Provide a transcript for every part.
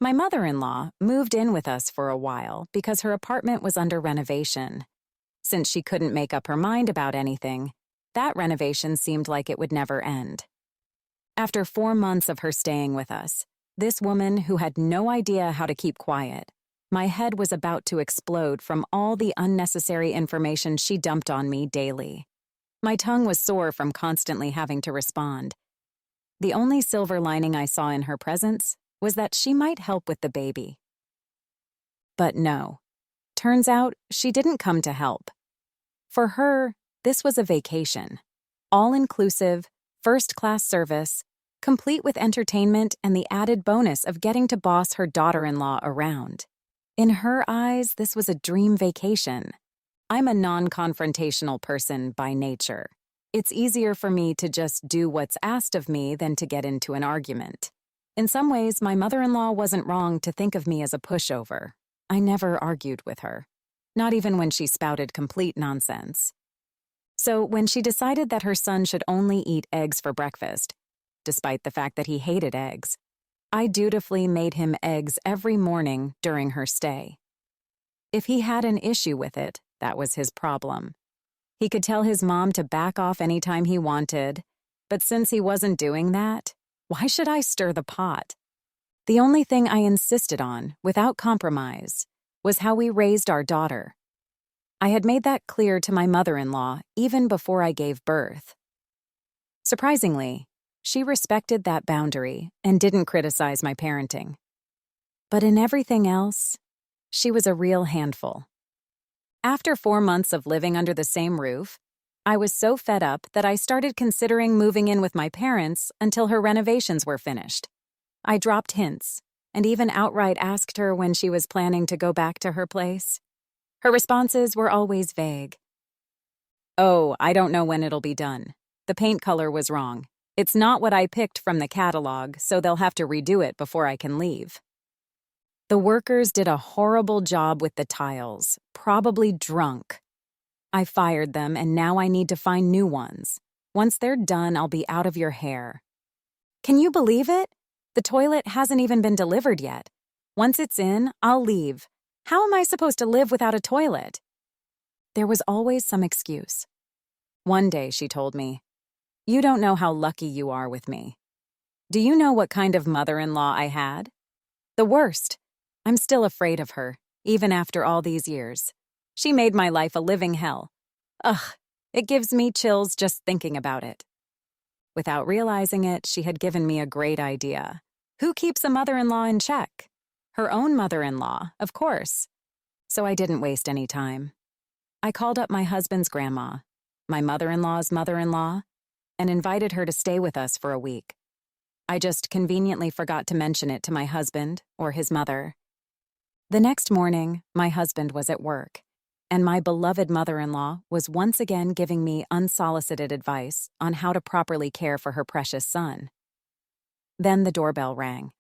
My mother-in-law moved in with us for a while because her apartment was under renovation. Since she couldn't make up her mind about anything, that renovation seemed like it would never end. After 4 months of her staying with us, this woman who had no idea how to keep quiet, my head was about to explode from all the unnecessary information she dumped on me daily. My tongue was sore from constantly having to respond. The only silver lining I saw in her presence was that she might help with the baby. But no, turns out she didn't come to help. For her, this was a vacation. All-inclusive, first-class service, complete with entertainment and the added bonus of getting to boss her daughter-in-law around. In her eyes, this was a dream vacation. I'm a non-confrontational person by nature. It's easier for me to just do what's asked of me than to get into an argument. In some ways, my mother-in-law wasn't wrong to think of me as a pushover. I never argued with her, not even when she spouted complete nonsense. So when she decided that her son should only eat eggs for breakfast, despite the fact that he hated eggs, I dutifully made him eggs every morning during her stay. If he had an issue with it, that was his problem. He could tell his mom to back off anytime he wanted, but since he wasn't doing that, why should I stir the pot? The only thing I insisted on, without compromise, was how we raised our daughter. I had made that clear to my mother-in-law even before I gave birth. Surprisingly, she respected that boundary and didn't criticize my parenting. But in everything else, she was a real handful. After 4 months of living under the same roof, I was so fed up that I started considering moving in with my parents until her renovations were finished. I dropped hints and even outright asked her when she was planning to go back to her place. Her responses were always vague. "Oh, I don't know when it'll be done. The paint color was wrong. It's not what I picked from the catalog, so they'll have to redo it before I can leave." The workers did a horrible job with the tiles, probably drunk. I fired them, and now I need to find new ones. Once they're done, I'll be out of your hair. Can you believe it? The toilet hasn't even been delivered yet. Once it's in, I'll leave. How am I supposed to live without a toilet? There was always some excuse. One day, she told me, "You don't know how lucky you are with me. Do you know what kind of mother-in-law I had? The worst. I'm still afraid of her, even after all these years. She made my life a living hell. Ugh, it gives me chills just thinking about it." Without realizing it, she had given me a great idea. Who keeps a mother-in-law in check? Her own mother-in-law, of course. So I didn't waste any time. I called up my husband's grandma, my mother-in-law's mother-in-law, and invited her to stay with us for a week. I just conveniently forgot to mention it to my husband or his mother. The next morning, my husband was at work, and my beloved mother-in-law was once again giving me unsolicited advice on how to properly care for her precious son. Then the doorbell rang.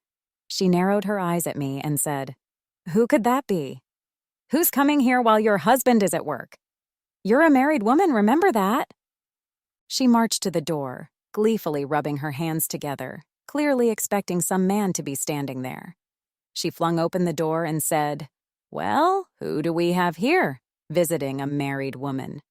She narrowed her eyes at me and said, "Who could that be? Who's coming here while your husband is at work? You're a married woman, remember that?" She marched to the door, gleefully rubbing her hands together, clearly expecting some man to be standing there. She flung open the door and said, "Well, who do we have here, visiting a married woman?"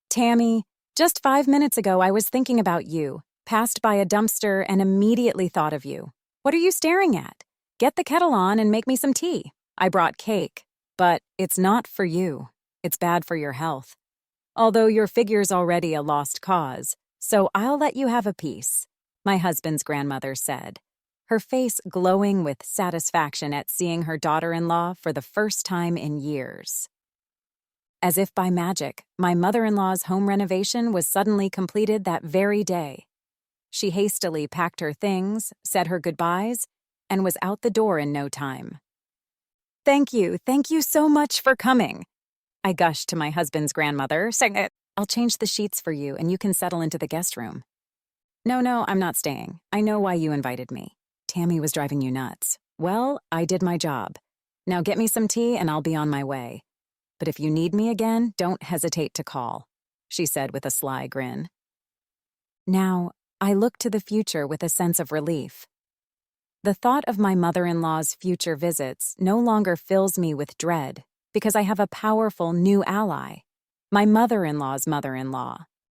"Tammy, just 5 minutes ago I was thinking about you, passed by a dumpster and immediately thought of you. What are you staring at? Get the kettle on and make me some tea. I brought cake, but it's not for you. It's bad for your health. Although your figure's already a lost cause, so I'll let you have a piece," my husband's grandmother said, her face glowing with satisfaction at seeing her daughter-in-law for the first time in years. As if by magic, my mother-in-law's home renovation was suddenly completed that very day. She hastily packed her things, said her goodbyes, and was out the door in no time. Thank you so much for coming," I gushed to my husband's grandmother, saying, "I'll change the sheets for you and you can settle into the guest room." No, I'm not staying. I know why you invited me. Tammy was driving you nuts. Well, I did my job. Now get me some tea and I'll be on my way. But if you need me again, don't hesitate to call," she said with a sly grin. Now, I looked to the future with a sense of relief. The thought of my mother-in-law's future visits no longer fills me with dread because I have a powerful new ally, my mother-in-law's mother-in-law.